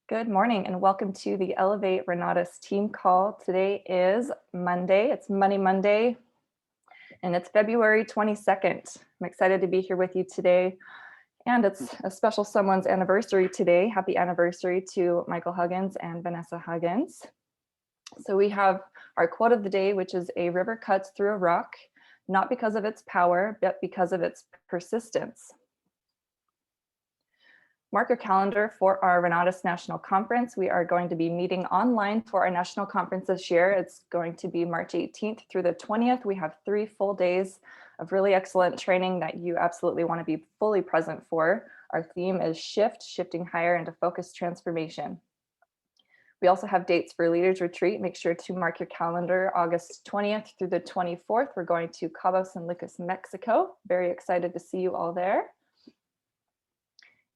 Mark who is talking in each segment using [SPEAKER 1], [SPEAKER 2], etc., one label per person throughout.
[SPEAKER 1] Good morning and welcome to the Elevate Renatus team call. Today is Monday. It's Money Monday and it's February 22nd. I'm excited to be here with you today. And it's a special someone's anniversary today. Happy anniversary to Michael Huggins and Vanessa Huggins. So we have our quote of the day, which is "A river cuts through a rock, not because of its power, but because of its persistence." Mark your calendar for our Renatus National Conference. We are going to be meeting online for our national conference this year. It's going to be March 18th through the 20th. We have 3 full days of really excellent training that you absolutely want to be fully present for. Our theme is shifting higher into focused transformation. We also have dates for Leaders Retreat. Make sure to mark your calendar August 20th through the 24th. We're going to Cabo San Lucas, Mexico. Very excited to see you all there.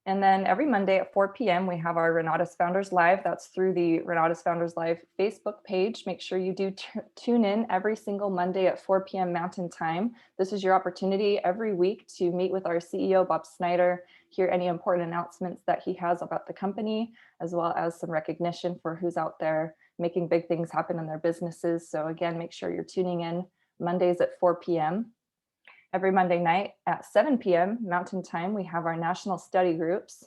[SPEAKER 1] And then every Monday at 4 p.m. we have our Renatus Founders Live. That's through the Renatus Founders Live Facebook page. Make sure you do tune in every single Monday at 4 p.m. Mountain Time. This is your opportunity every week to meet with our CEO, Bob Snyder, hear any important announcements that he has about the company, as well as some recognition for who's out there making big things happen in their businesses. So again, make sure you're tuning in Mondays at 4 p.m. Every Monday night at 7 p.m. Mountain Time, we have our national study groups.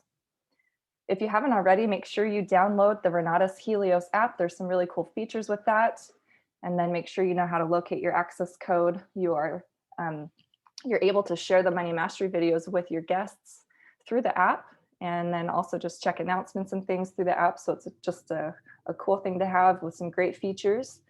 [SPEAKER 1] If you haven't already, make sure you download the Renatus Helios app. There's some really cool features with that. And then make sure you know how to locate your access code. You're able to share the Money Mastery videos with your guests through the app, and then also just check announcements and things through the app. So it's just a cool thing to have with some great features.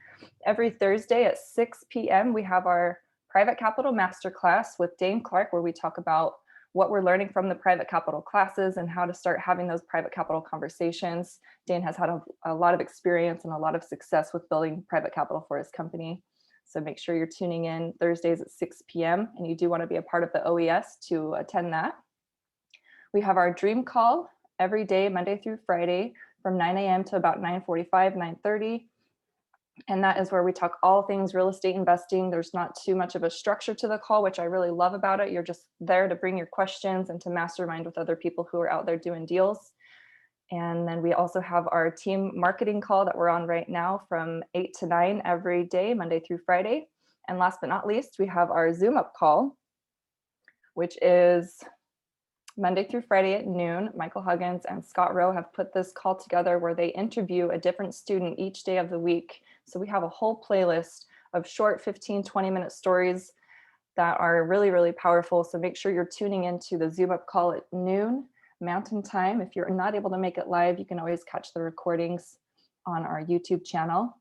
[SPEAKER 1] Every Thursday at 6 p.m. we have our Private Capital Masterclass with Dane Clark, where we talk about what we're learning from the private capital classes and how to start having those private capital conversations. Dane has had a lot of experience and a lot of success with building private capital for his company. So make sure you're tuning in Thursdays at 6 p.m. and you do want to be a part of the OES to attend that. We have our Dream Call every day, Monday through Friday, from 9 a.m. to about 9:45, 9:30. And that is where we talk all things real estate investing. There's not too much of a structure to the call, which I really love about it. You're just there to bring your questions and to mastermind with other people who are out there doing deals. And then we also have our team marketing call that we're on right now from 8 to 9 every day, Monday through Friday. And last but not least, we have our Zoom up call, which is Monday through Friday at noon. Michael Huggins and Scott Rowe have put this call together where they interview a different student each day of the week. So we have a whole playlist of short 15, 20-minute stories that are really, really powerful. So make sure you're tuning into the Zoom up call at noon Mountain Time. If you're not able to make it live, you can always catch the recordings on our YouTube channel.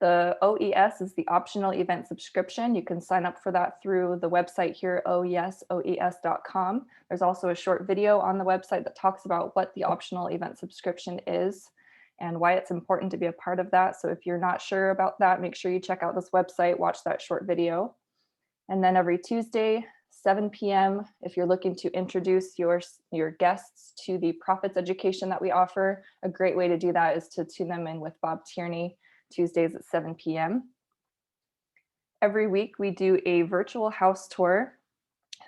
[SPEAKER 1] The OES is the optional event subscription. You can sign up for that through the website here, oes.com. There's also a short video on the website that talks about what the optional event subscription is and why it's important to be a part of that. So if you're not sure about that, make sure you check out this website, watch that short video. And then every Tuesday, 7 p.m., if you're looking to introduce your guests to the profits education that we offer, a great way to do that is to tune them in with Bob Tierney, Tuesdays at 7 p.m. Every week we do a virtual house tour.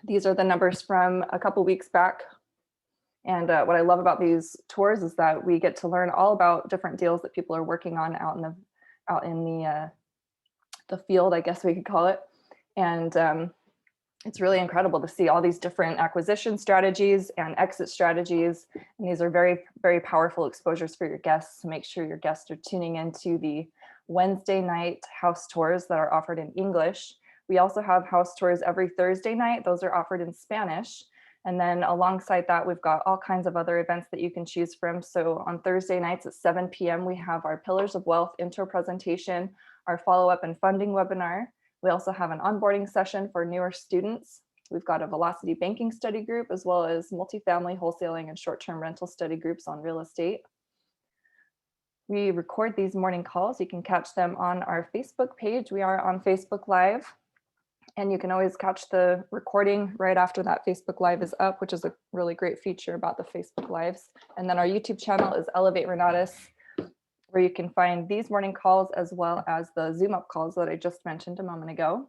[SPEAKER 1] These are the numbers from a couple weeks back. And what I love about these tours is that we get to learn all about different deals that people are working on out in the field, I guess we could call it. And it's really incredible to see all these different acquisition strategies and exit strategies. And these are very, very powerful exposures for your guests. So make sure your guests are tuning into the Wednesday night house tours that are offered in English. We also have house tours every Thursday night. Those are offered in Spanish. And then alongside that, we've got all kinds of other events that you can choose from. So on Thursday nights at 7 p.m., we have our Pillars of Wealth intro presentation, our follow-up and funding webinar. We also have an onboarding session for newer students. We've got a velocity banking study group, as well as multifamily wholesaling and short-term rental study groups on real estate. We record these morning calls. You can catch them on our Facebook page. We are on Facebook Live, and you can always catch the recording right after that Facebook Live is up, which is a really great feature about the Facebook Lives. And then our YouTube channel is Elevate Renatus, where you can find these morning calls as well as the Zoom up calls that I just mentioned a moment ago.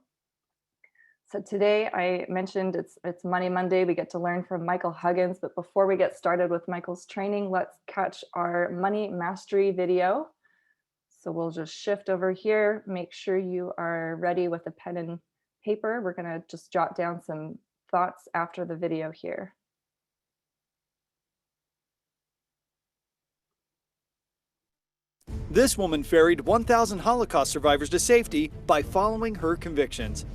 [SPEAKER 1] So today I mentioned it's Money Monday. We get to learn from Michael Huggins, but before we get started with Michael's training, let's catch our money mastery video. So we'll just shift over here. Make sure you are ready with a pen and paper. We're gonna just jot down some thoughts after the video here.
[SPEAKER 2] This woman ferried 1,000 Holocaust survivors to safety by following her convictions.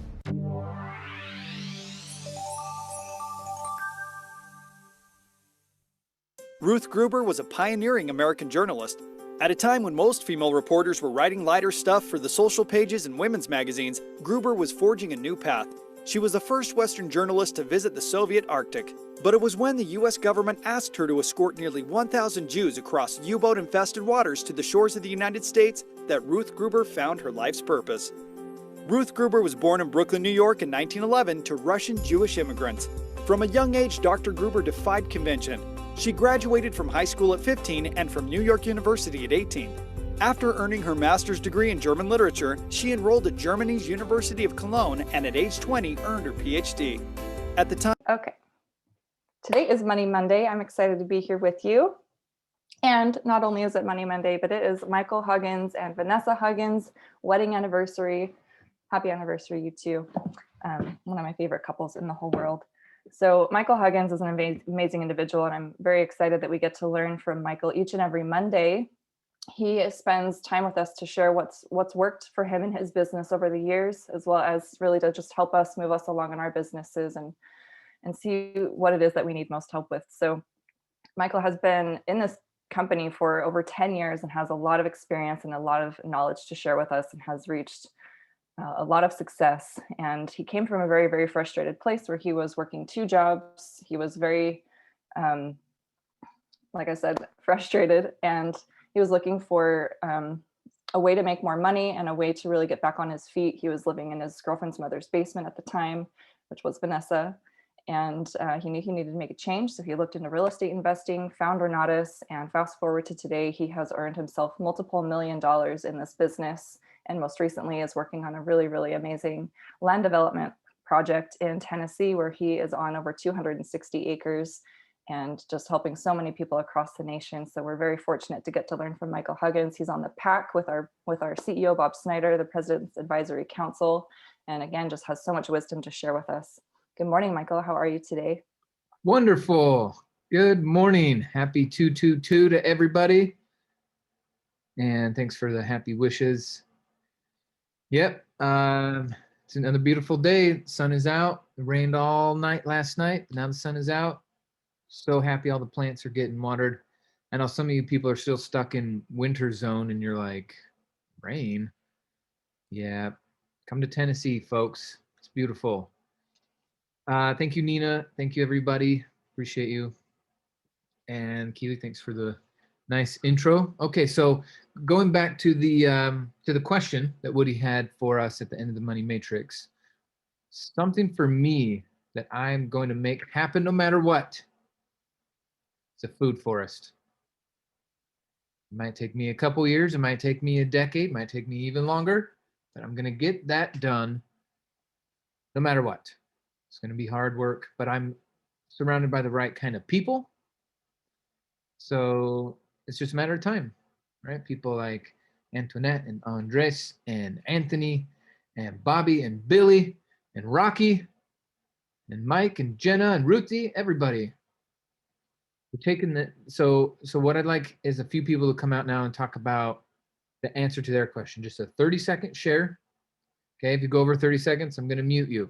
[SPEAKER 2] Ruth Gruber was a pioneering American journalist. At a time when most female reporters were writing lighter stuff for the social pages and women's magazines, Gruber was forging a new path. She was the first Western journalist to visit the Soviet Arctic. But it was when the U.S. government asked her to escort nearly 1,000 Jews across U-boat-infested waters to the shores of the United States that Ruth Gruber found her life's purpose. Ruth Gruber was born in Brooklyn, New York in 1911 to Russian Jewish immigrants. From a young age, Dr. Gruber defied convention. She graduated from high school at 15 and from New York University at 18. After earning her master's degree in German literature, she enrolled at Germany's University of Cologne and at age 20 earned her PhD. At the time...
[SPEAKER 1] Okay. Today is Money Monday. I'm excited to be here with you. And not only is it Money Monday, but it is Michael Huggins and Vanessa Huggins' wedding anniversary. Happy anniversary, you two. One of my favorite couples in the whole world. So Michael Huggins is an amazing individual, and I'm very excited that we get to learn from Michael each and every Monday. He spends time with us to share what's worked for him in his business over the years, as well as really to just help us move us along in our businesses and see what it is that we need most help with. So Michael has been in this company for over 10 years and has a lot of experience and a lot of knowledge to share with us, and has reached a lot of success. And he came from a very, very frustrated place where he was working 2 jobs. He was very, like I said, frustrated, and he was looking for a way to make more money and a way to really get back on his feet. He was living in his girlfriend's mother's basement at the time, which was Vanessa. And he knew he needed to make a change. So he looked into real estate investing, found Renatus, and fast forward to today, he has earned himself multiple $1 million in this business. And most recently is working on a really, really amazing land development project in Tennessee, where he is on over 260 acres and just helping so many people across the nation. So we're very fortunate to get to learn from Michael Huggins. He's on the PAC with our CEO, Bob Snyder, the President's Advisory Council, and again, just has so much wisdom to share with us. Good morning, Michael. How are you today?
[SPEAKER 3] Wonderful. Good morning. Happy 222 to everybody. And thanks for the happy wishes. Yep. It's another beautiful day. Sun is out. It rained all night last night. Now the sun is out. So happy all the plants are getting watered. I know some of you people are still stuck in winter zone and you're like, rain? Yeah. Come to Tennessee, folks. It's beautiful. Thank you, Nina. Thank you, everybody. Appreciate you. And Keely, thanks for the nice intro. Okay, so going back to the question that Woody had for us at the end of the Money Matrix, something for me that I'm going to make happen no matter what. It's a food forest. It might take me a couple years. It might take me a decade. It might take me even longer. But I'm going to get that done no matter what. It's going to be hard work, but I'm surrounded by the right kind of people. So it's just a matter of time, right? People like Antoinette and Andres and Anthony and Bobby and Billy and Rocky and Mike and Jenna and Ruthie, everybody. We're taking the, so what I'd like is a few people to come out now and talk about the answer to their question. Just a 30-second share. Okay, if you go over 30 seconds, I'm going to mute you.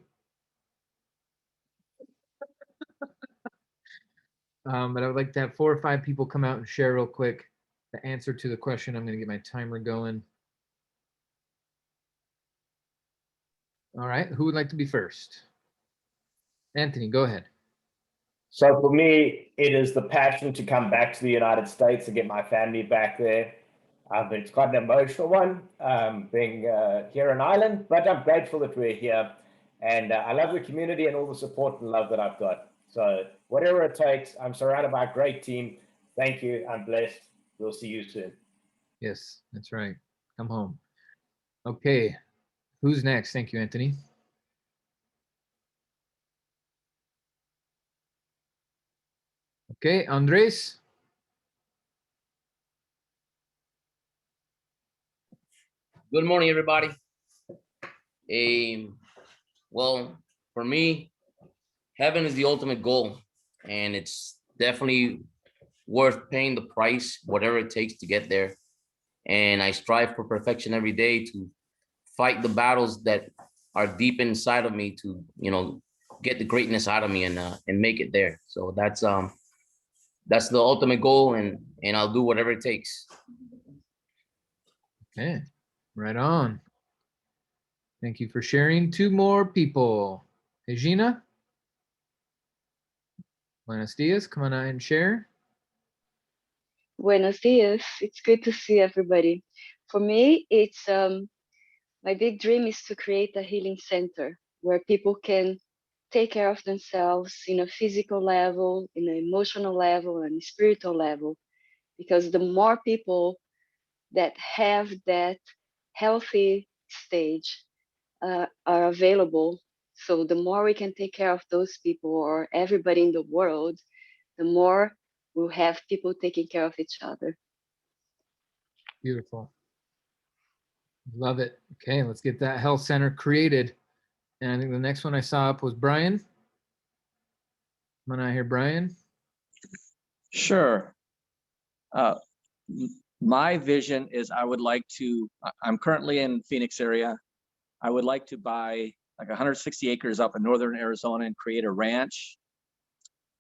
[SPEAKER 3] But I would like to have 4 or 5 people come out and share real quick the answer to the question. I'm going to get my timer going. All right, who would like to be first? Anthony, go ahead.
[SPEAKER 4] So for me, it is the passion to come back to the United States and get my family back there. It's quite an emotional one, being here in Ireland, but I'm grateful that we're here. And I love the community and all the support and love that I've got. So whatever it takes, I'm surrounded by a great team. Thank you. I'm blessed. We'll see you soon.
[SPEAKER 3] Yes, that's right. Come home. Okay, who's next? Thank you, Anthony. Okay, Andres.
[SPEAKER 5] Good morning, everybody. Well, for me, heaven is the ultimate goal, and it's definitely worth paying the price, whatever it takes to get there. And I strive for perfection every day to fight the battles that are deep inside of me to, get the greatness out of me and make it there. So that's the ultimate goal, and I'll do whatever it takes.
[SPEAKER 3] Okay, right on. Thank you for sharing. Two more people. Regina. Buenos dias. Come on out and share.
[SPEAKER 6] Buenos dias. It's good to see everybody. For me, it's my big dream is to create a healing center where people can take care of themselves in a physical level, in an emotional level, and spiritual level. Because the more people that have that healthy stage are available, so the more we can take care of those people or everybody in the world, the more we'll have people taking care of each other.
[SPEAKER 3] Beautiful. Love it. Okay, let's get that health center created. And I think the next one I saw up was Brian. Come on out here, Brian.
[SPEAKER 7] Sure. My vision is I'm currently in Phoenix area. I would like to buy like 160 acres up in northern Arizona and create a ranch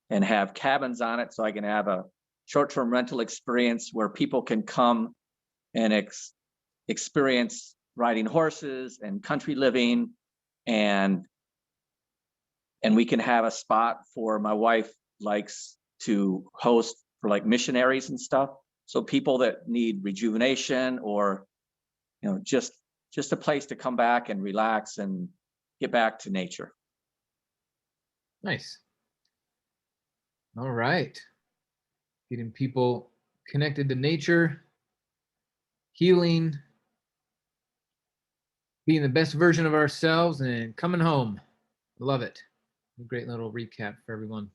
[SPEAKER 7] and have cabins on it so I can have a short-term rental experience where people can come and experience riding horses and country living, and we can have a spot for my wife likes to host for like missionaries and stuff. So people that need rejuvenation or, just a place to come back and relax and get back to nature.
[SPEAKER 3] Nice. All right. Getting people connected to nature, healing, being the best version of ourselves, and coming home. Love it. A great little recap for everyone.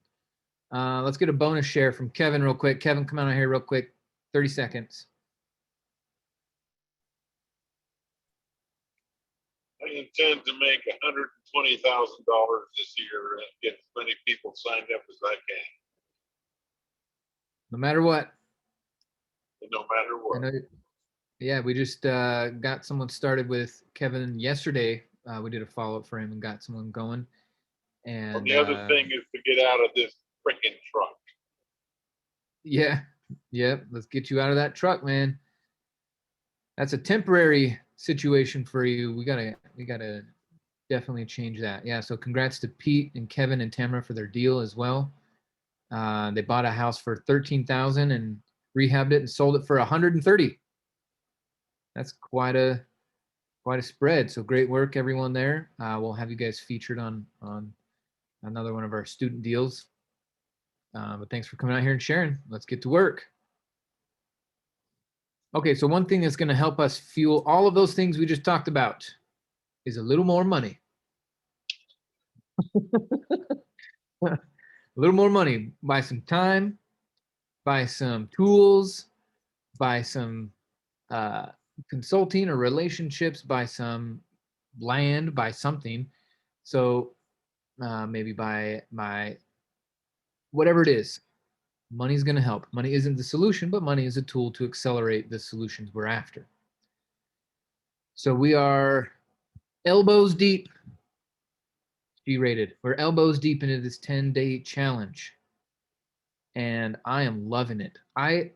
[SPEAKER 3] Let's get a bonus share from Kevin real quick. Kevin, come out here real quick. 30 seconds.
[SPEAKER 8] I intend to make $120,000 this year and get as many people signed up as I can.
[SPEAKER 3] No matter what.
[SPEAKER 8] And no matter what.
[SPEAKER 3] Yeah, we just got someone started with Kevin yesterday. We did a follow-up for him and got someone going. And
[SPEAKER 8] the other thing is to get out of this freaking truck.
[SPEAKER 3] Yeah, let's get you out of that truck, man. That's a temporary situation for you. We gotta definitely change that. Yeah, so congrats to Pete and Kevin and Tamara for their deal as well. They bought a house for $13,000 and rehabbed it and sold it for $130,000. That's quite a spread. So great work, everyone there. We'll have you guys featured on another one of our student deals. But thanks for coming out here and sharing. Let's get to work. Okay, so one thing that's going to help us fuel all of those things we just talked about is a little more money. A little more money. Buy some time, buy some tools, buy some consulting or relationships, buy some land, buy something. So maybe buy whatever it is. Money's going to help. Money isn't the solution, but money is a tool to accelerate the solutions we're after. So we are elbows deep. G-rated. We're elbows deep into this 10-day challenge. And I am loving it. I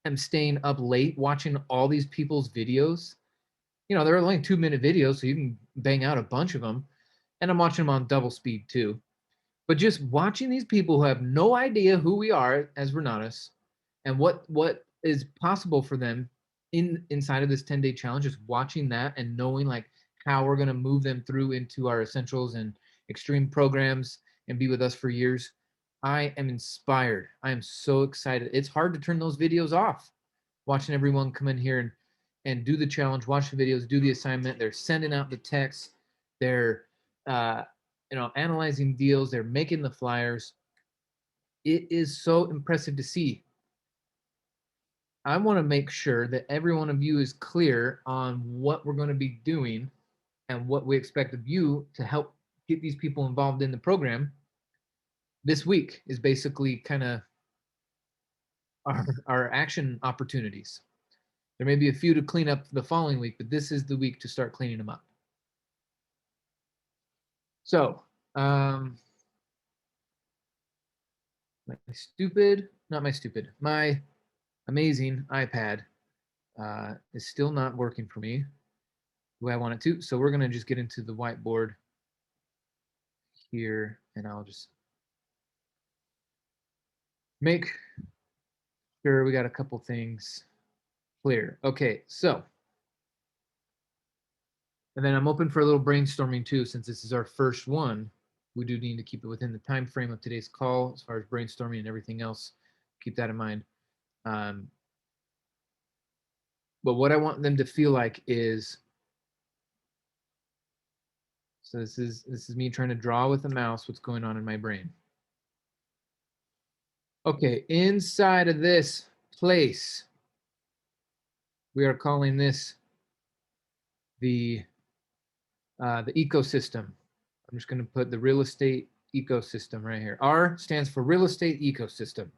[SPEAKER 3] am staying up late watching all these people's videos. They're only 2-minute videos, so you can bang out a bunch of them. And I'm watching them on double speed too. But just watching these people who have no idea who we are as Renatus and what is possible for them inside of this 10-day challenge, just watching that and knowing like how we're going to move them through into our essentials and extreme programs and be with us for years. I am inspired. I am so excited. It's hard to turn those videos off. Watching everyone come in here and do the challenge, watch the videos, do the assignment. They're sending out the texts. They're analyzing deals. They're making the flyers. It is so impressive to see. I want to make sure that every one of you is clear on what we're going to be doing and what we expect of you to help get these people involved in the program. This week is basically kind of our action opportunities. There may be a few to clean up the following week, but this is the week to start cleaning them up. So, my amazing iPad is still not working for me the way I want it to. So we're going to just get into the whiteboard here, and I'll just make sure we got a couple things clear. Okay, so, and then I'm open for a little brainstorming too, since this is our first one. We do need to keep it within the time frame of today's call as far as brainstorming and everything else. Keep that in mind. But what I want them to feel like is, so this is me trying to draw with a mouse what's going on in my brain. Okay, inside of this place, we are calling this the ecosystem. I'm just going to put the real estate ecosystem right here. R stands for real estate ecosystem.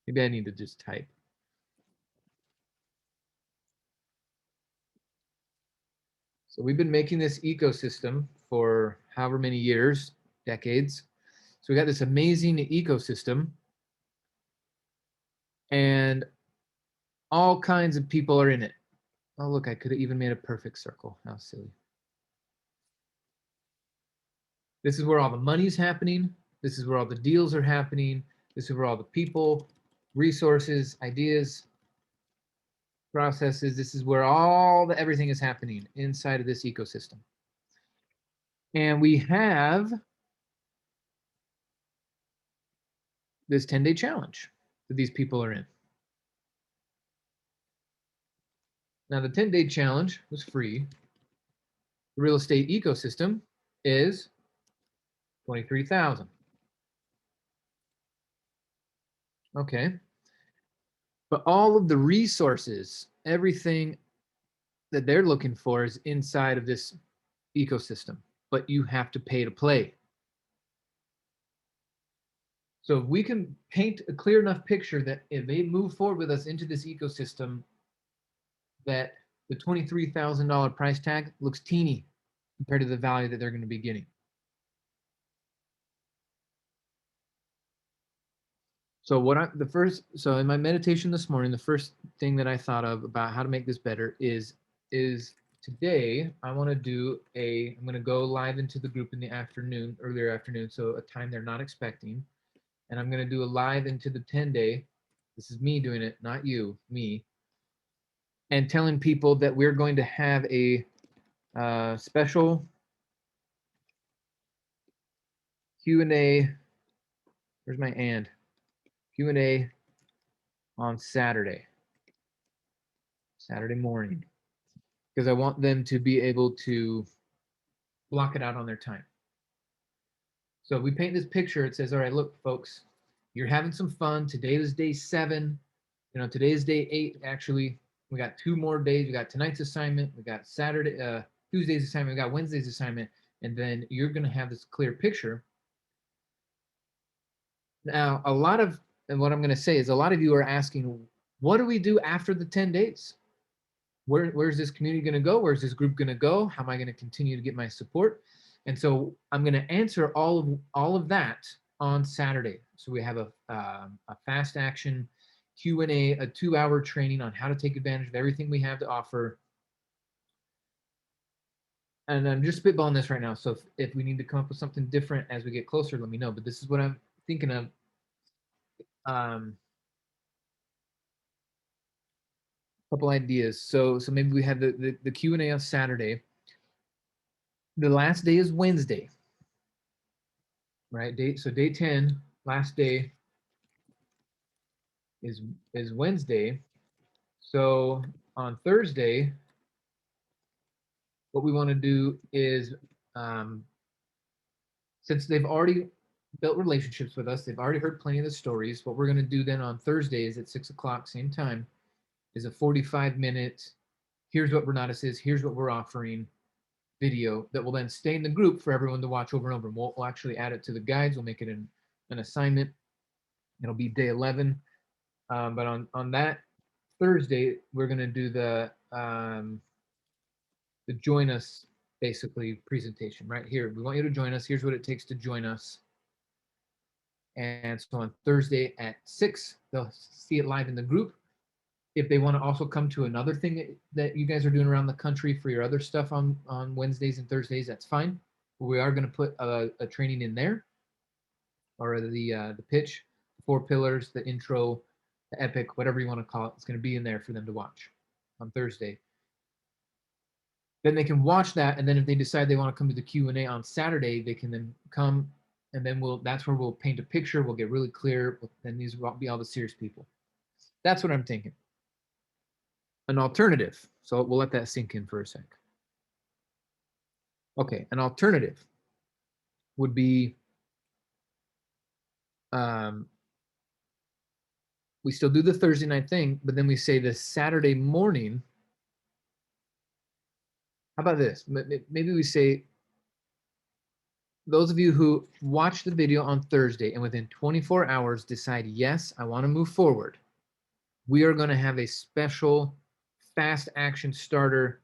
[SPEAKER 3] Maybe I need to just type. So we've been making this ecosystem for however many years, decades. So we got this amazing ecosystem, and all kinds of people are in it. Oh, look, I could have even made a perfect circle. How silly. This is where all the money's happening. This is where all the deals are happening. This is where all the people, resources, ideas, processes, this is where all the everything is happening inside of this ecosystem. And we have this 10-day challenge that these people are in. Now, the 10-day challenge was free. The real estate ecosystem is $23,000. Okay. But all of the resources, everything that they're looking for is inside of this ecosystem, but you have to pay to play. So if we can paint a clear enough picture that if they move forward with us into this ecosystem, that the $23,000 price tag looks teeny compared to the value that they're going to be getting. So so in my meditation this morning, the first thing that I thought of about how to make this better is today I want to do I'm going to go live into the group in the afternoon, earlier afternoon, so a time they're not expecting. And I'm going to do a live into the 10-day. This is me doing it, not you, me. And telling people that we're going to have a special Q&A. Where's my and? Q&A on Saturday morning, because I want them to be able to block it out on their time. So if we paint this picture, it says, all right, look, folks, you're having some fun. Today is day 7. Today is day 8. Actually, we got 2 more days. We got tonight's assignment. We got Tuesday's assignment. We got Wednesday's assignment. And then you're going to have this clear picture. Now, and what I'm going to say is a lot of you are asking, what do we do after the 10 days? Where's this community going to go? Where's this group going to go? How am I going to continue to get my support? And so I'm going to answer all of that on Saturday. So we have a fast action Q&A, a 2-hour training on how to take advantage of everything we have to offer. And I'm just spitballing this right now. So if we need to come up with something different as we get closer, let me know. But this is what I'm thinking of. Couple ideas. So maybe we have the Q&A on Saturday. The last day is Wednesday, right? So day 10, last day is Wednesday. So on Thursday, what we want to do is, since they've already built relationships with us. They've already heard plenty of the stories. What we're going to do then on Thursdays at 6 o'clock, same time, is a 45-minute, here's what Renatus is, here's what we're offering video that will then stay in the group for everyone to watch over and over. We'll actually add it to the guides. We'll make it an assignment. It'll be day 11. But on that Thursday, we're going to do the join us basically presentation right here. We want you to join us. Here's what it takes to join us. And so on Thursday at 6, they'll see it live in the group. If they want to also come to another thing that you guys are doing around the country for your other stuff on Wednesdays and Thursdays, that's fine. But we are going to put a training in there, or the pitch, the 4 pillars, the intro, the epic, whatever you want to call it. It's going to be in there for them to watch on Thursday. Then they can watch that, and then if they decide they want to come to the Q&A on Saturday, they can then come, and then that's where we'll paint a picture. We'll get really clear, and these will be all the serious people. That's what I'm thinking. An alternative. So we'll let that sink in for a sec. Okay, an alternative would be we still do the Thursday night thing, but then we say the Saturday morning. How about this? Maybe we say, those of you who watch the video on Thursday and within 24 hours decide, yes, I want to move forward, we are going to have a special fast action starter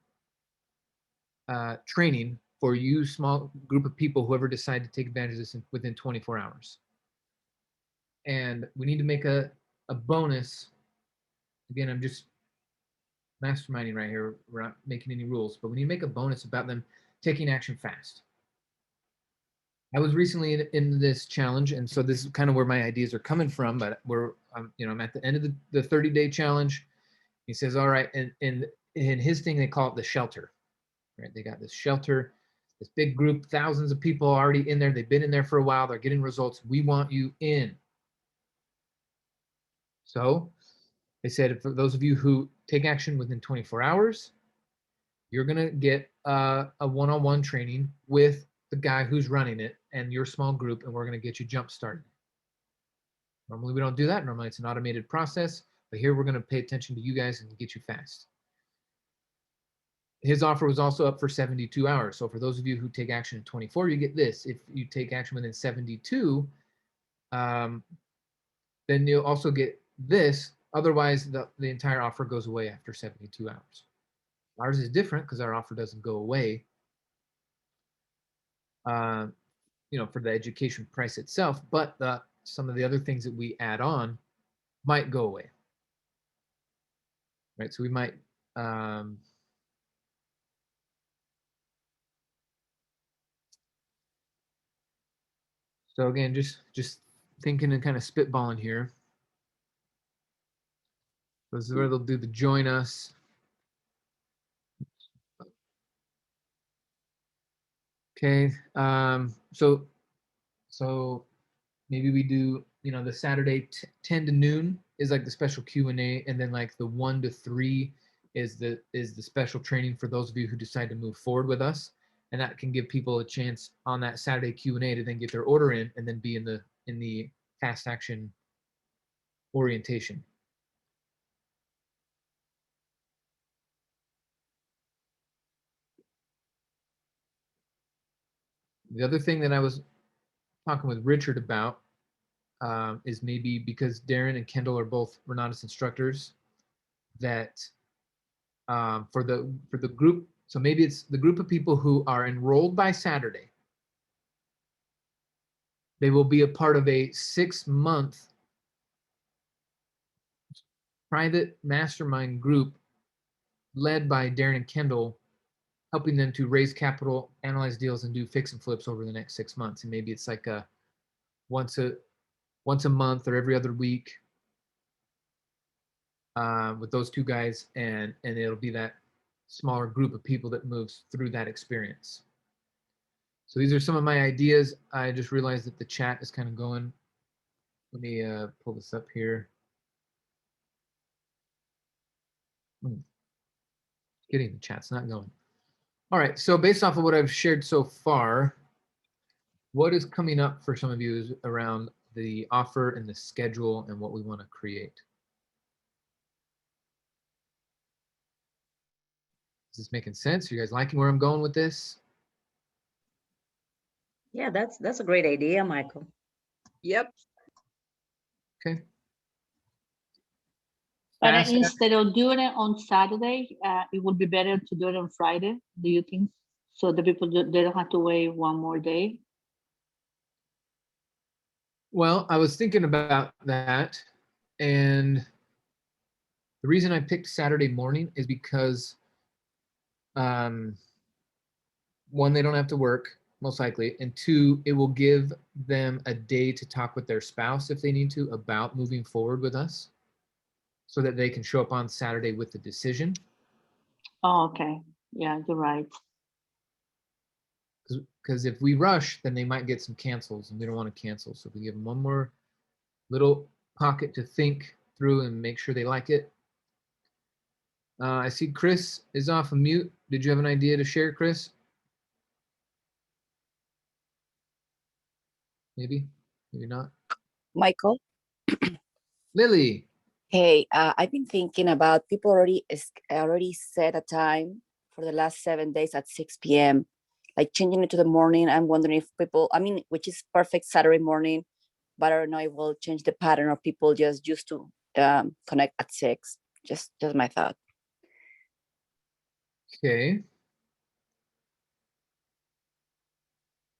[SPEAKER 3] training for you, small group of people, whoever decide to take advantage of this within 24 hours. And we need to make a bonus. Again, I'm just masterminding right here. We're not making any rules, but we need to make a bonus about them taking action fast. I was recently in this challenge, and so this is kind of where my ideas are coming from. But I'm at the end of the 30-day challenge. He says, all right, and in his thing they call it the shelter. Right? They got this shelter, this big group, thousands of people already in there. They've been in there for a while. They're getting results. We want you in. So they said, for those of you who take action within 24 hours, you're going to get a one-on-one training with the guy who's running it and your small group, and we're going to get you jump started. Normally we don't do that. Normally it's an automated process, but here we're going to pay attention to you guys and get you fast. His offer was also up for 72 hours. So for those of you who take action in 24, you get this. If you take action within 72, then you'll also get this. Otherwise, the entire offer goes away after 72 hours. Ours is different because our offer doesn't go away, for the education price itself, but some of the other things that we add on might go away. Right, so we might so again, just thinking and kind of spitballing here. This is where they'll do the join us. Okay, so maybe we do, the Saturday 10 to noon is like the special Q&A, and then like the 1 to 3 is the special training for those of you who decide to move forward with us, and that can give people a chance on that Saturday Q&A to then get their order in and then be in the fast action orientation. The other thing that I was talking with Richard about is maybe because Darren and Kendall are both Renatus instructors, that for the group, so maybe it's the group of people who are enrolled by Saturday. They will be a part of a 6-month private mastermind group led by Darren and Kendall, helping them to raise capital, analyze deals, and do fix and flips over the next 6 months. And maybe it's like a once a month or every other week with those two guys, and it'll be that smaller group of people that moves through that experience. So these are some of my ideas. I just realized that the chat is kind of going. Let me pull this up here. Kidding, the chat's not going. All right, so based off of what I've shared so far, what is coming up for some of you is around the offer and the schedule and what we want to create. Is this making sense? Are you guys liking where I'm going with this?
[SPEAKER 9] Yeah, that's a great idea, Michael.
[SPEAKER 10] Yep.
[SPEAKER 3] Okay.
[SPEAKER 11] But
[SPEAKER 3] Fast-
[SPEAKER 11] instead of doing it on Saturday, it would be better to do it on Friday. Do you think? So the people they don't have to wait one more day.
[SPEAKER 3] Well, I was thinking about that, and the reason I picked Saturday morning is because one, they don't have to work, most likely, and two, it will give them a day to talk with their spouse if they need to about moving forward with us, so that they can show up on Saturday with the decision.
[SPEAKER 11] Oh, okay. Yeah, you're right.
[SPEAKER 3] Because if we rush, then they might get some cancels, and we don't want to cancel. So if we give them one more little pocket to think through and make sure they like it. I see Chris is off of mute. Did you have an idea to share, Chris? Maybe, maybe not.
[SPEAKER 10] Michael,
[SPEAKER 3] Lily.
[SPEAKER 10] hey, I've been thinking about people already set a time for the last 7 days at 6 p.m. Like changing it to the morning. I'm wondering if people, I mean, which is perfect Saturday morning, but I don't know if we'll change the pattern of people just used to connect at 6. Just my thought.
[SPEAKER 3] Okay.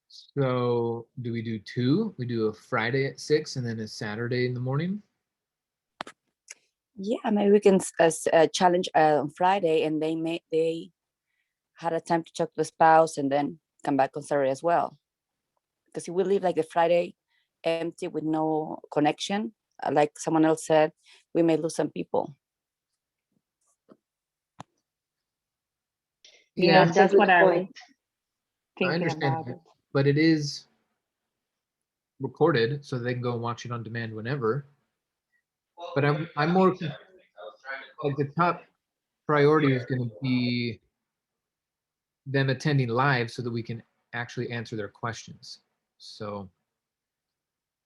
[SPEAKER 3] So do we do 2? We do a Friday at 6 and then a Saturday in the morning?
[SPEAKER 10] Yeah, maybe we can challenge on Friday, and they had a time to talk to the spouse and then come back on Saturday as well. Because if we leave like the Friday empty with no connection, like someone else said, we may lose some people.
[SPEAKER 11] Yeah,
[SPEAKER 6] That's a
[SPEAKER 11] that's
[SPEAKER 6] good
[SPEAKER 11] what I was
[SPEAKER 6] point.
[SPEAKER 3] I
[SPEAKER 11] thinking
[SPEAKER 3] understand
[SPEAKER 11] about
[SPEAKER 3] that,
[SPEAKER 11] it.
[SPEAKER 3] but it is recorded so they can go and watch it on demand whenever. But I'm more like the top priority is going to be them attending live so that we can actually answer their questions. So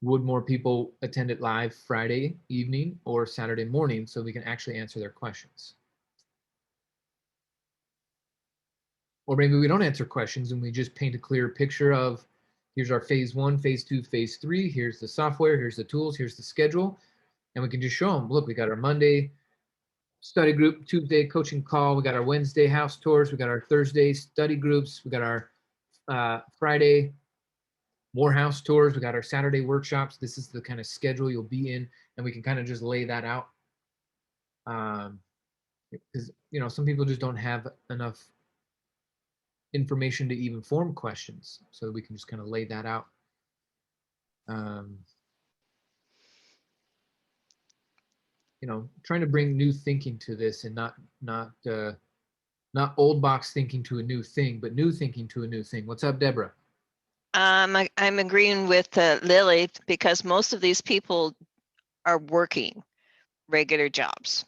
[SPEAKER 3] would more people attend it live Friday evening or Saturday morning so we can actually answer their questions? Or maybe we don't answer questions and we just paint a clear picture of here's our phase 1, phase 2, phase 3, here's the software, here's the tools, here's the schedule. And we can just show them, look, we got our Monday study group, Tuesday coaching call, we got our Wednesday house tours, we got our Thursday study groups, we got our Friday more house tours, we got our Saturday workshops. This is the kind of schedule you'll be in, and we can kind of just lay that out. Because some people just don't have enough information to even form questions, so we can just kind of lay that out. Trying to bring new thinking to this, and not old box thinking to a new thing, but new thinking to a new thing. What's up, Deborah?
[SPEAKER 12] I'm agreeing with Lily, because most of these people are working regular jobs.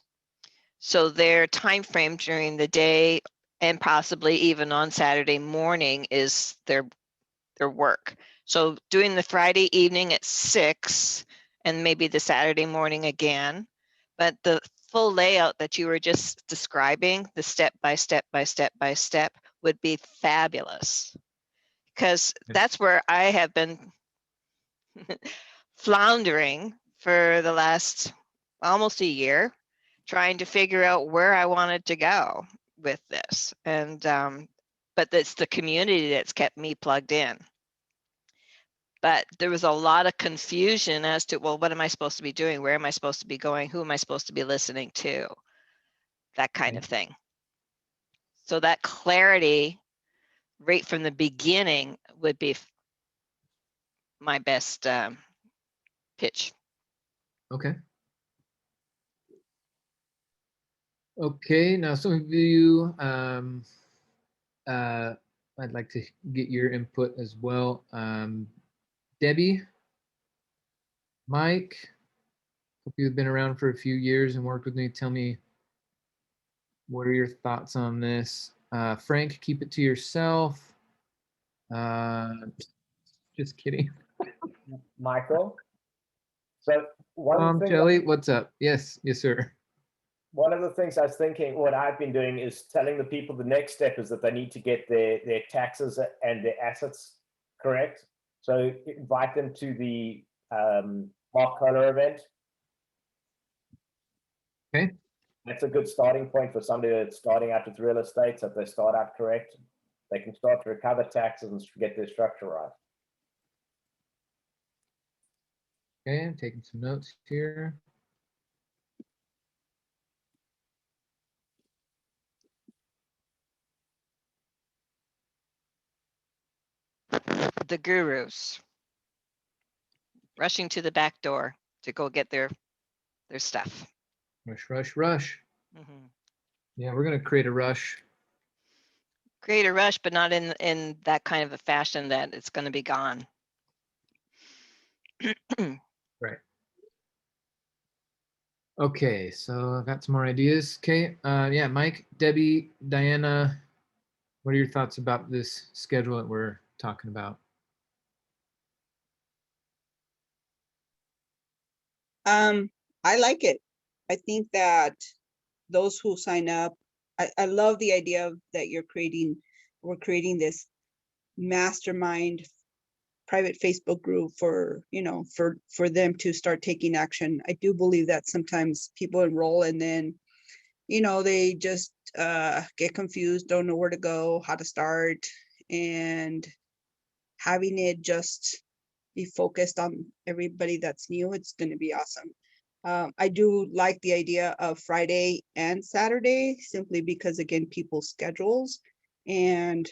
[SPEAKER 12] So their time frame during the day and possibly even on Saturday morning is their work. So doing the Friday evening at 6 and maybe the Saturday morning again, but the full layout that you were just describing, the step by step by step by step, would be fabulous. Because that's where I have been floundering for the last almost a year, trying to figure out where I wanted to go with this. And but it's the community that's kept me plugged in. But there was a lot of confusion as to, well, what am I supposed to be doing? Where am I supposed to be going? Who am I supposed to be listening to? That kind of thing. So that clarity right from the beginning would be my best pitch.
[SPEAKER 3] Okay. Okay, now some of you, I'd like to get your input as well. Debbie, Mike, hope you've been around for a few years and worked with me. Tell me, what are your thoughts on this? Frank, keep it to yourself. Just kidding.
[SPEAKER 4] Michael. So one thing,
[SPEAKER 3] Jelly, what's up? Yes, sir.
[SPEAKER 4] one of the things I was thinking, what I've been doing is telling the people the next step is that they need to get their taxes and their assets correct. So invite them to the Mark Kohler event.
[SPEAKER 3] Okay.
[SPEAKER 4] That's a good starting point for somebody that's starting out with real estate. So if they start out correct, they can start to recover taxes and get their structure right.
[SPEAKER 3] Okay, I'm taking some notes here.
[SPEAKER 12] The gurus rushing to the back door to go get their stuff.
[SPEAKER 3] Rush.
[SPEAKER 12] Mhm.
[SPEAKER 3] Yeah, we're gonna create a rush.
[SPEAKER 12] Create a rush, but not in that kind of a fashion that it's going to be gone.
[SPEAKER 3] Right. Okay, so I've got some more ideas. Okay, yeah, Mike, Debbie, Diana, what are your thoughts about this schedule that we're talking about?
[SPEAKER 13] I like it. I think that those who sign up, I love the idea of that we're creating this mastermind private Facebook group for, for them to start taking action. I do believe that sometimes people enroll and then, they just get confused, don't know where to go, how to start, and having it just be focused on everybody that's new, it's going to be awesome. I do like the idea of Friday and Saturday, simply because, again, people's schedules, and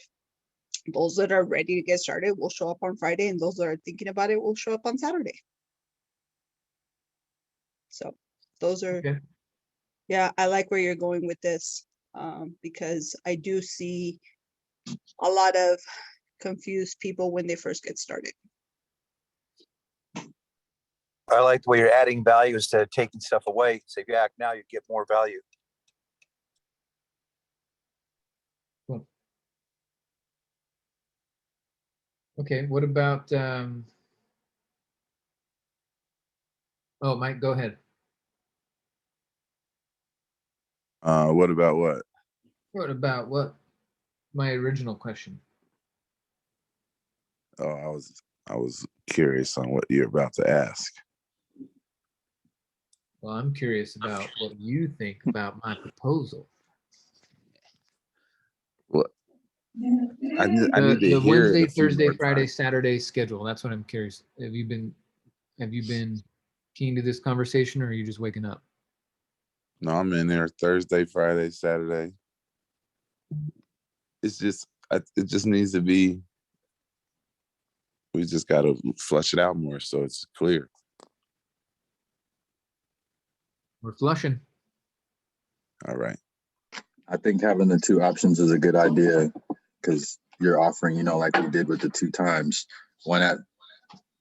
[SPEAKER 13] those that are ready to get started will show up on Friday, and those that are thinking about it will show up on Saturday. So those are,
[SPEAKER 3] Okay.
[SPEAKER 13] yeah, I like where you're going with this, because I do see a lot of confused people when they first get started.
[SPEAKER 14] I like the way you're adding value instead of taking stuff away. So if you act now, you get more value.
[SPEAKER 3] Cool. Okay, what about, oh, Mike, go ahead.
[SPEAKER 15] What about what?
[SPEAKER 3] What about what? My original question.
[SPEAKER 15] Oh, I was curious on what you're about to ask.
[SPEAKER 3] Well, I'm curious about what you think about my proposal.
[SPEAKER 15] What? I need to
[SPEAKER 3] The
[SPEAKER 15] hear
[SPEAKER 3] Wednesday,
[SPEAKER 15] it a few
[SPEAKER 3] Thursday,
[SPEAKER 15] more
[SPEAKER 3] Friday,
[SPEAKER 15] times.
[SPEAKER 3] Saturday schedule. That's what I'm curious. Have you been keen to this conversation, or are you just waking up?
[SPEAKER 15] No, I'm in there Thursday, Friday, Saturday. It's just, it just needs to be, we just got to flush it out more so it's clear.
[SPEAKER 3] We're flushing.
[SPEAKER 15] All right.
[SPEAKER 16] I think having the two options is a good idea, because you're offering, like we did with the 2 times, one at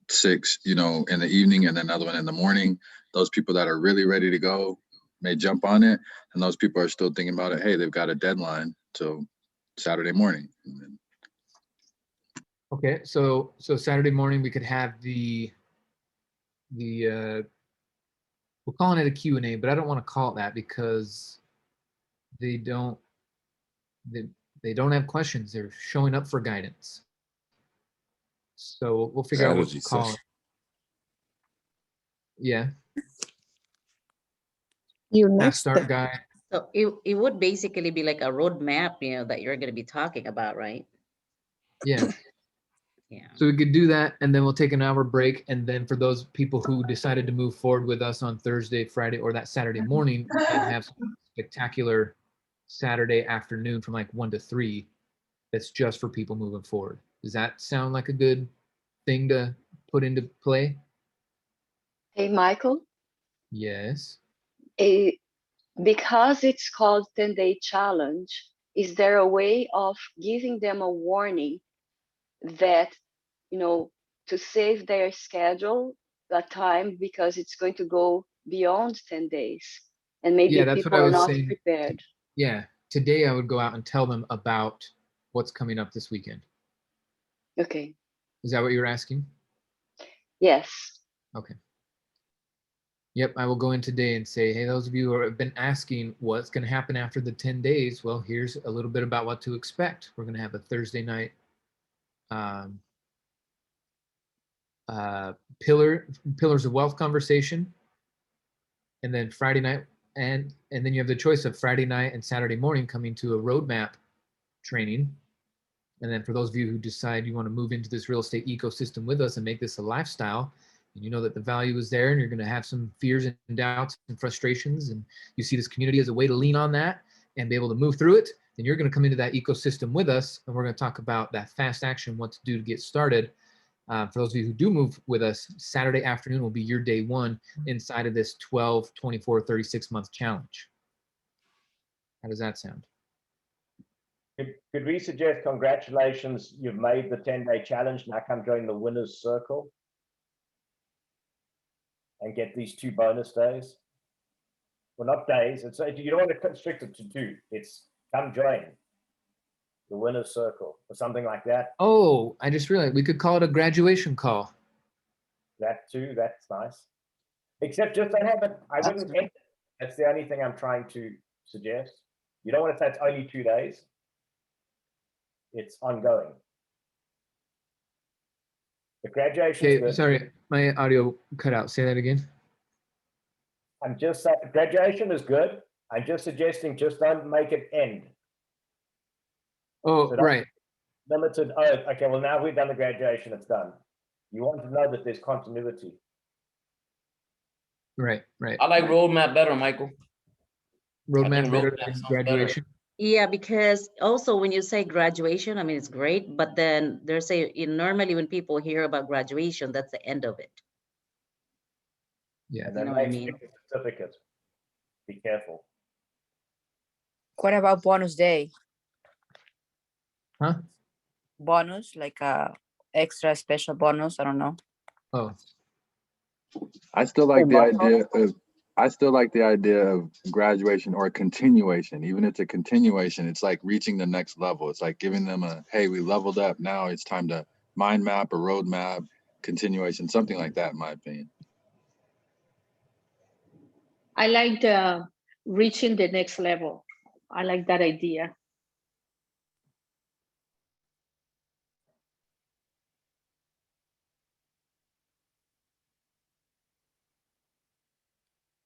[SPEAKER 16] 6, in the evening and another one in the morning. Those people that are really ready to go may jump on it, and those people are still thinking about it. Hey, they've got a deadline till Saturday morning.
[SPEAKER 3] Okay, so Saturday morning we could have the we're calling it a Q&A, but I don't want to call it that because they don't have questions. They're showing up for guidance. So we'll figure out what to call it. Yeah.
[SPEAKER 9] You
[SPEAKER 3] Half
[SPEAKER 9] missed
[SPEAKER 3] start
[SPEAKER 9] it.
[SPEAKER 3] guide.
[SPEAKER 9] So it would basically be like a roadmap, that you're going to be talking about, right?
[SPEAKER 3] Yeah.
[SPEAKER 9] Yeah.
[SPEAKER 3] So we could do that, and then we'll take an hour break. And then for those people who decided to move forward with us on Thursday, Friday, or that Saturday morning, we can have some spectacular Saturday afternoon from like 1 to 3. That's just for people moving forward. Does that sound like a good thing to put into play?
[SPEAKER 6] Hey, Michael,
[SPEAKER 3] Yes.
[SPEAKER 6] because it's called 10-day challenge, is there a way of giving them a warning that, to save their schedule that time, because it's going to go beyond 10 days and maybe
[SPEAKER 3] Yeah, that's what
[SPEAKER 6] people
[SPEAKER 3] I
[SPEAKER 6] are
[SPEAKER 3] was
[SPEAKER 6] not
[SPEAKER 3] saying.
[SPEAKER 6] prepared?
[SPEAKER 3] Yeah. Today I would go out and tell them about what's coming up this weekend.
[SPEAKER 6] Okay.
[SPEAKER 3] Is that what you're asking?
[SPEAKER 6] Yes.
[SPEAKER 3] Okay. Yep, I will go in today and say, hey, those of you who have been asking what's going to happen after the 10 days, well, here's a little bit about what to expect. We're going to have a Thursday night pillars of wealth conversation, and then Friday night, and then you have the choice of Friday night and Saturday morning coming to a roadmap training. And then for those of you who decide you want to move into this real estate ecosystem with us and make this a lifestyle, and you know that the value is there, and you're going to have some fears and doubts and frustrations, and you see this community as a way to lean on that and be able to move through it, then you're going to come into that ecosystem with us, and we're going to talk about that fast action, what to do to get started. For those of you who do move with us, Saturday afternoon will be your day one inside of this 12, 24, 36-month challenge. How does that sound?
[SPEAKER 4] Could we suggest congratulations, you've made the 10-day challenge, now come join the winner's circle and get these 2 bonus days? Well, not days, it's you don't want to constrict it to 2, it's come join the winner's circle or something like that.
[SPEAKER 3] Oh, I just realized we could call it a graduation call.
[SPEAKER 4] That too, that's nice. Except just don't have it, I wouldn't end it. That's the only thing I'm trying to suggest. You don't want to say it's only 2 days. It's ongoing. The graduation.
[SPEAKER 3] Okay, sorry, my audio cut out. Say that again.
[SPEAKER 4] I'm just saying graduation is good. I'm just suggesting just don't make it end.
[SPEAKER 3] Oh,
[SPEAKER 4] So
[SPEAKER 3] right.
[SPEAKER 4] Limited. Oh, okay. Well, now we've done the graduation. It's done. You want to know that there's continuity.
[SPEAKER 3] Right, right.
[SPEAKER 5] I like roadmap better, Michael.
[SPEAKER 3] Roadmap better than graduation.
[SPEAKER 9] Yeah, because also when you say graduation, I mean, it's great, but then there's normally when people hear about graduation, that's the end of it.
[SPEAKER 3] Yeah.
[SPEAKER 4] And then
[SPEAKER 9] You know what I mean?
[SPEAKER 4] expect a certificate. Be careful.
[SPEAKER 10] What about bonus day?
[SPEAKER 3] Huh?
[SPEAKER 10] Bonus, like a extra special bonus, I don't know.
[SPEAKER 3] Oh.
[SPEAKER 16] I still like the idea of graduation or continuation. Even if it's a continuation, it's like reaching the next level. It's like giving them a, hey, we leveled up. Now it's time to mind map or road map, continuation, something like that, in my opinion.
[SPEAKER 11] I like the reaching the next level. I like that idea.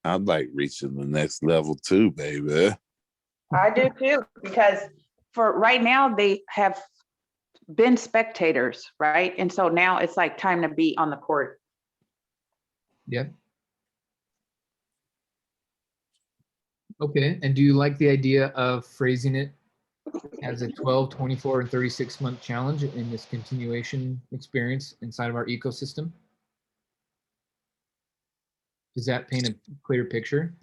[SPEAKER 15] I'd like reaching the next level too, baby.
[SPEAKER 17] I do too, because for right now, they have been spectators, right? And so now it's like time to be on the court.
[SPEAKER 3] Yeah. Okay, and do you like the idea of phrasing it as a 12, 24, and 36-month challenge in this continuation experience inside of our ecosystem? Does that paint a clear picture?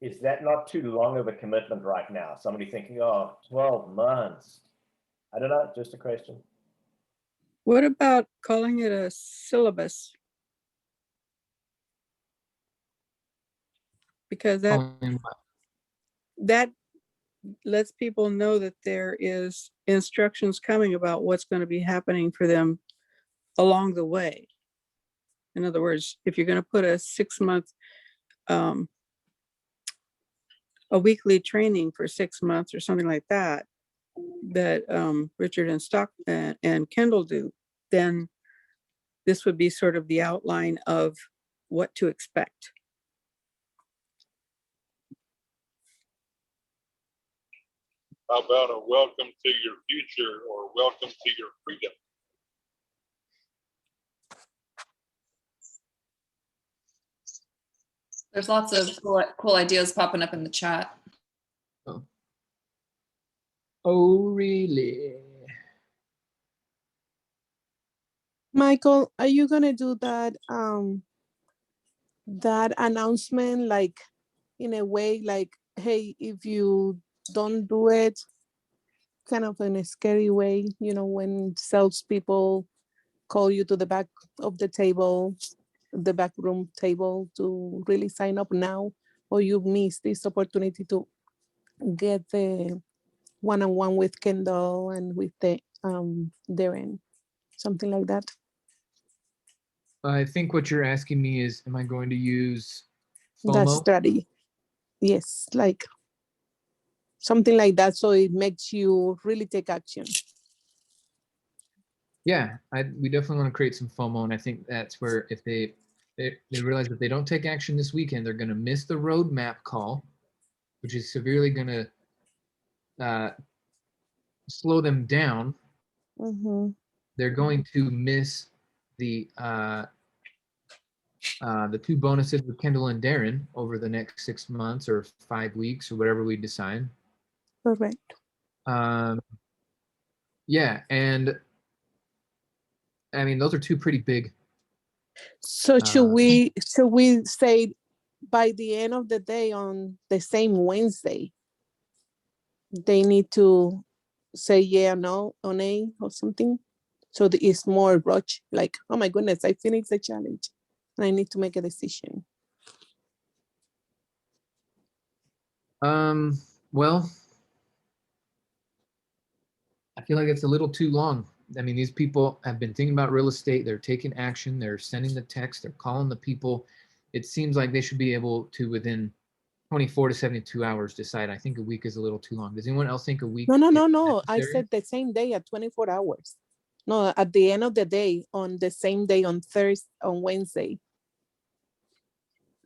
[SPEAKER 4] Is that not too long of a commitment right now? Somebody thinking, oh, 12 months. I don't know, just a question.
[SPEAKER 13] What about calling it a syllabus? Because that lets people know that there is instructions coming about what's going to be happening for them along the way. In other words, if you're going to put a 6-month, a weekly training for 6 months or something like that, that Richard and Stock and Kendall do, then this would be sort of the outline of what to expect.
[SPEAKER 8] How about a welcome to your future or welcome to your freedom?
[SPEAKER 1] There's lots of cool ideas popping up in the chat.
[SPEAKER 3] Oh, really?
[SPEAKER 18] Michael, are you gonna do that that announcement like in a way like, hey, if you don't do it, kind of in a scary way, you know, when salespeople call you to the back of the table, the back room table to really sign up now, or you miss this opportunity to get the one-on-one with Kendall and with the Darren? something like that.
[SPEAKER 3] I think what you're asking me is, am I going to use
[SPEAKER 18] That
[SPEAKER 3] FOMO?
[SPEAKER 18] study. Yes, like something like that. So it makes you really take action.
[SPEAKER 3] Yeah, we definitely want to create some FOMO, and I think that's where if they realize if they don't take action this weekend, they're going to miss the roadmap call, which is severely going to slow them down.
[SPEAKER 18] Mm-hmm.
[SPEAKER 3] They're going to miss the 2 bonuses with Kendall and Darren over the next 6 months or 5 weeks or whatever we decide.
[SPEAKER 18] Correct.
[SPEAKER 3] Yeah, and I mean those are 2 pretty big.
[SPEAKER 18] So should we say by the end of the day on the same Wednesday, they need to say yeah or no or nay or something? So it's more rush, like, oh my goodness, I finished the challenge and I need to make a decision.
[SPEAKER 3] Well, I feel like it's a little too long. I mean, these people have been thinking about real estate. They're taking action. They're sending the text. They're calling the people. It seems like they should be able to, within 24 to 72 hours, decide. I think a week is a little too long. Does anyone else think a week?
[SPEAKER 18] No. I said the same day at 24 hours. No, at the end of the day, on the same day on Wednesday.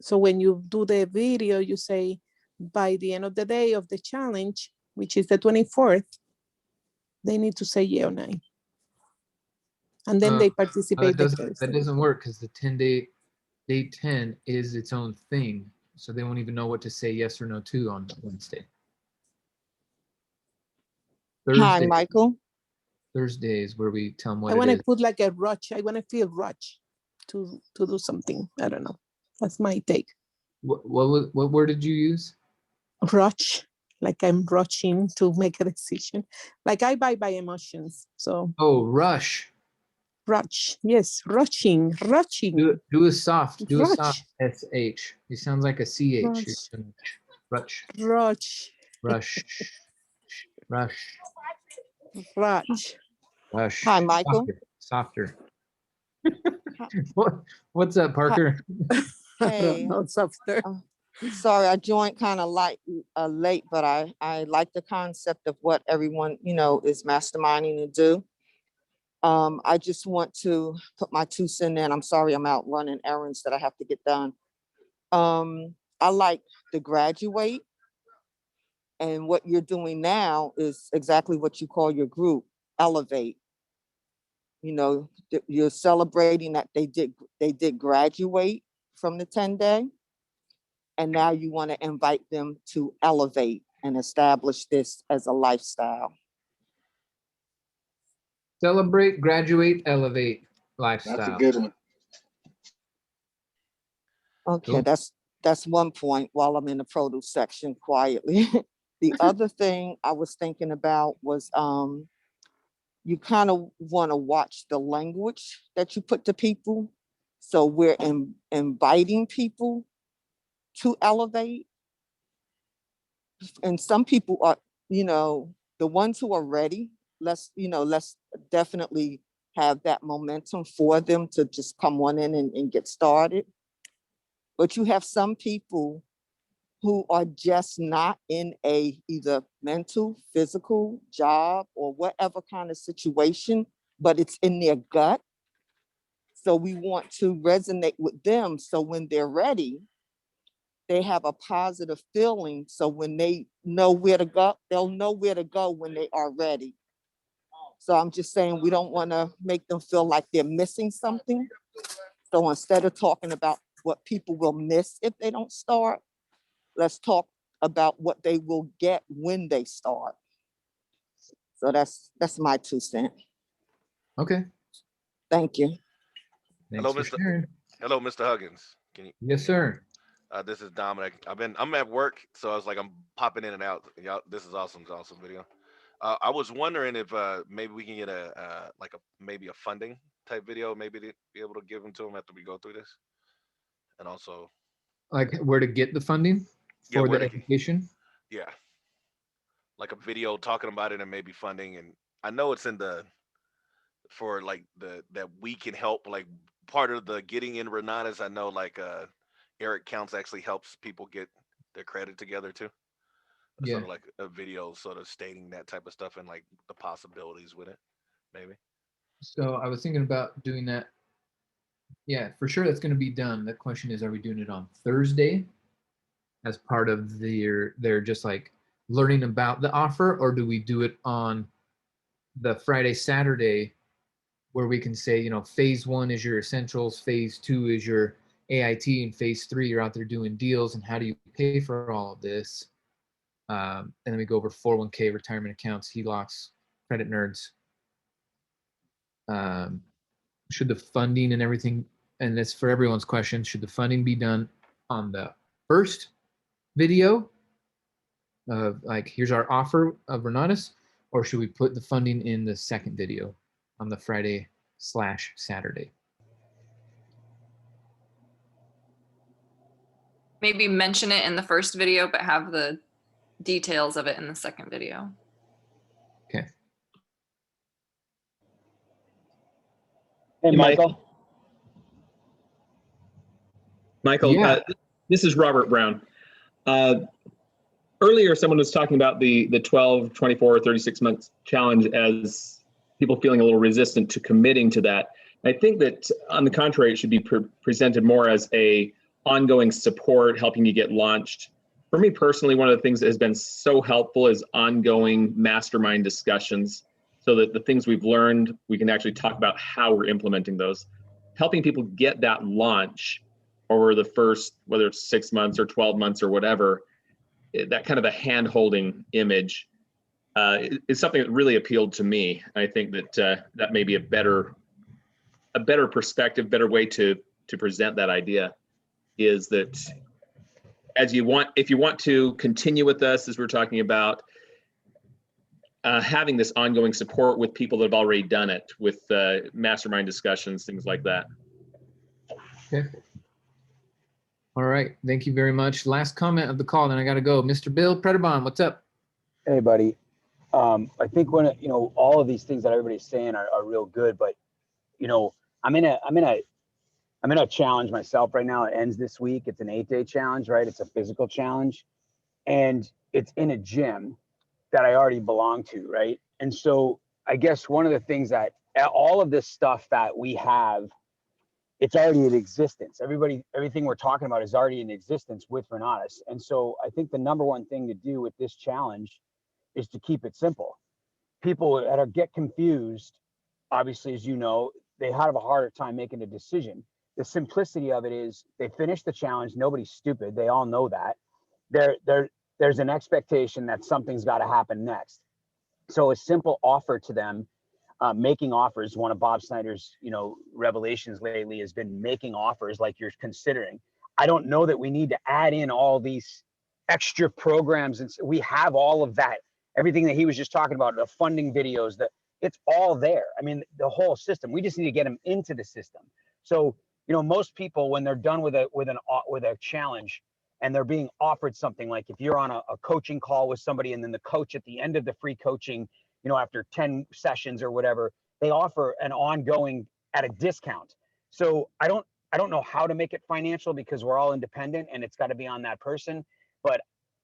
[SPEAKER 18] So when you do the video, you say by the end of the day of the challenge, which is the 24th, they need to say yeah or nay. And then they participate the Thursday.
[SPEAKER 3] That doesn't work because the 10-day, day 10 is its own thing. So they won't even know what to say yes or no to on Wednesday.
[SPEAKER 19] Hi, Michael.
[SPEAKER 3] Thursday is where we tell them what
[SPEAKER 18] I want
[SPEAKER 3] it is.
[SPEAKER 18] to put like a rush. I want to feel rush to do something. I don't know. That's my take.
[SPEAKER 3] What word did you use?
[SPEAKER 18] Rush. Like I'm rushing to make a decision. Like I buy by emotions. So.
[SPEAKER 3] Oh, rush.
[SPEAKER 18] Rush. Yes, rushing.
[SPEAKER 3] Do a soft. Do
[SPEAKER 18] rush.
[SPEAKER 3] a soft SH. It sounds like a CH.
[SPEAKER 18] Rush.
[SPEAKER 3] Rush.
[SPEAKER 18] Rush.
[SPEAKER 3] Rush.
[SPEAKER 18] Rush.
[SPEAKER 3] Rush.
[SPEAKER 19] Hi, Michael.
[SPEAKER 3] Softer. What's up, Parker?
[SPEAKER 19] Hey.
[SPEAKER 18] Softer.
[SPEAKER 19] Sorry, I joined kind of late, but I like the concept of what everyone, is masterminding to do. I just want to put my 2 cents in. I'm sorry, I'm out running errands that I have to get done. I like to graduate. And what you're doing now is exactly what you call your group, elevate. You're celebrating that they did graduate from the 10-day. And now you want to invite them to elevate and establish this as a lifestyle.
[SPEAKER 3] Celebrate, graduate, elevate lifestyle.
[SPEAKER 16] That's a good one.
[SPEAKER 19] Okay, cool. That's one point while I'm in the produce section quietly. The other thing I was thinking about was you kind of want to watch the language that you put to people. So we're inviting people to elevate. And some people are, the ones who are ready, let's definitely have that momentum for them to just come on in and get started. But you have some people who are just not in a either mental, physical, job, or whatever kind of situation, but it's in their gut. So we want to resonate with them. So when they're ready, they have a positive feeling. So when they know where to go, they'll know where to go when they are ready. So I'm just saying we don't want to make them feel like they're missing something. So instead of talking about what people will miss if they don't start, let's talk about what they will get when they start. So that's my 2 cents.
[SPEAKER 3] Okay.
[SPEAKER 19] Thank you.
[SPEAKER 20] Hello, Mr. Huggins. Can you?
[SPEAKER 3] Yes, sir.
[SPEAKER 20] This is Dominic. I'm at work, so I was like, I'm popping in and out. Y'all, this is awesome video. I was wondering if maybe we can get maybe a funding type video, maybe to be able to give them to them after we go through this, and also
[SPEAKER 3] like where to get the funding for the education.
[SPEAKER 20] Yeah, like a video talking about it and maybe funding. And I know it's in the for like that we can help, like part of the getting in Renatas. I know like Eric Counts actually helps people get their credit together too.
[SPEAKER 3] Yeah.
[SPEAKER 20] Sort of like a video sort of stating that type of stuff and like the possibilities with it, maybe.
[SPEAKER 3] So I was thinking about doing that. Yeah, for sure that's going to be done. The question is, are we doing it on Thursday as part of their just like learning about the offer, or do we do it on the Friday, Saturday, where we can say, phase 1 is your essentials, phase 2 is your AIT, and phase 3 you're out there doing deals, and how do you pay for all of this? And then we go over 401k, retirement accounts, HELOCs, credit nerds. Should the funding and everything, and this for everyone's question, should the funding be done on the first video of like, here's our offer of Renatus, or should we put the funding in the second video on the Friday/Saturday?
[SPEAKER 1] Maybe mention it in the first video, but have the details of it in the second video.
[SPEAKER 3] Okay.
[SPEAKER 21] Hey, Michael. Michael,
[SPEAKER 3] Yeah.
[SPEAKER 21] this is Robert Brown. Earlier, someone was talking about the 12, 24, 36 months challenge as people feeling a little resistant to committing to that. I think that on the contrary, it should be presented more as a ongoing support, helping you get launched. For me personally, one of the things that has been so helpful is ongoing mastermind discussions, so that the things we've learned, we can actually talk about how we're implementing those. Helping people get that launch over the first, whether it's 6 months or 12 months or whatever, that kind of a hand-holding image is something that really appealed to me. I think that that may be a better perspective, better way to present that idea, is that if you want to continue with us, as we're talking about, having this ongoing support with people that have already done it, with mastermind discussions, things like that.
[SPEAKER 3] Okay. All right. Thank you very much. Last comment of the call, then I got to go. Mr. Bill Predabon, what's up?
[SPEAKER 22] Hey, buddy. I think when all of these things that everybody's saying are real good, but I'm in a challenge myself right now. It ends this week. It's an 8-day challenge, right? It's a physical challenge, and it's in a gym that I already belong to, right? And so I guess one of the things that all of this stuff that we have, it's already in existence. Everything we're talking about is already in existence with Renatus. And so I think the number one thing to do with this challenge is to keep it simple. People that get confused, obviously, as you know, they have a harder time making a decision. The simplicity of it is they finish the challenge. Nobody's stupid. They all know that. There's an expectation that something's got to happen next. So a simple offer to them, making offers. One of Bob Snyder's, revelations lately has been making offers like you're considering. I don't know that we need to add in all these extra programs, and we have all of that. Everything that he was just talking about, the funding videos, it's all there. I mean, the whole system. We just need to get them into the system. So, most people, when they're done with a challenge and they're being offered something, like if you're on a coaching call with somebody and then the coach at the end of the free coaching, after 10 sessions or whatever, they offer an ongoing at a discount. So I don't know how to make it financial, because we're all independent and it's got to be on that person. But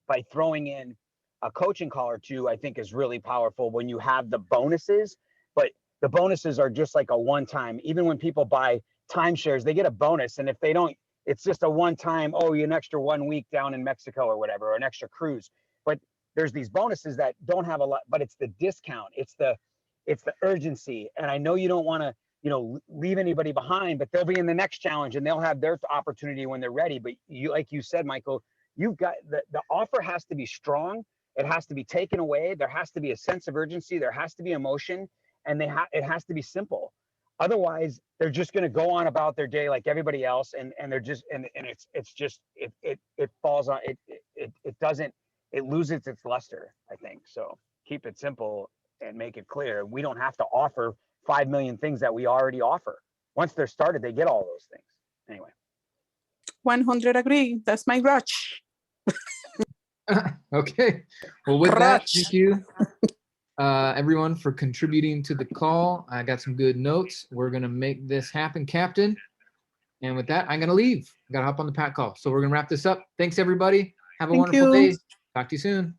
[SPEAKER 22] by throwing in a coaching call or two, I think is really powerful when you have the bonuses. But the bonuses are just like a one-time. Even when people buy timeshares, they get a bonus. And if they don't, it's just a one-time, an extra 1 week down in Mexico or whatever, or an extra cruise. But there's these bonuses that don't have a lot, but it's the discount, it's the urgency. And I know you don't want to, leave anybody behind, but they'll be in the next challenge and they'll have their opportunity when they're ready. But like you said, Michael, you've got the offer has to be strong. It has to be taken away. There has to be a sense of urgency. There has to be emotion, and it has to be simple. Otherwise, they're just going to go on about their day like everybody else, and they're just and it falls on it loses its luster, I think. So keep it simple and make it clear. We don't have to offer 5 million things that we already offer. Once they're started, they get all those things. Anyway.
[SPEAKER 18] 100 agree. That's my rush.
[SPEAKER 3] Okay. Well, with that, thank you. everyone for contributing to the call. I got some good notes. We're gonna make this happen, Captain. And with that, I'm gonna leave. I gotta hop on the Pat call. So we're gonna wrap this up. Thanks everybody. Have a
[SPEAKER 18] Thank
[SPEAKER 3] wonderful
[SPEAKER 18] you.
[SPEAKER 3] day. Talk to you soon.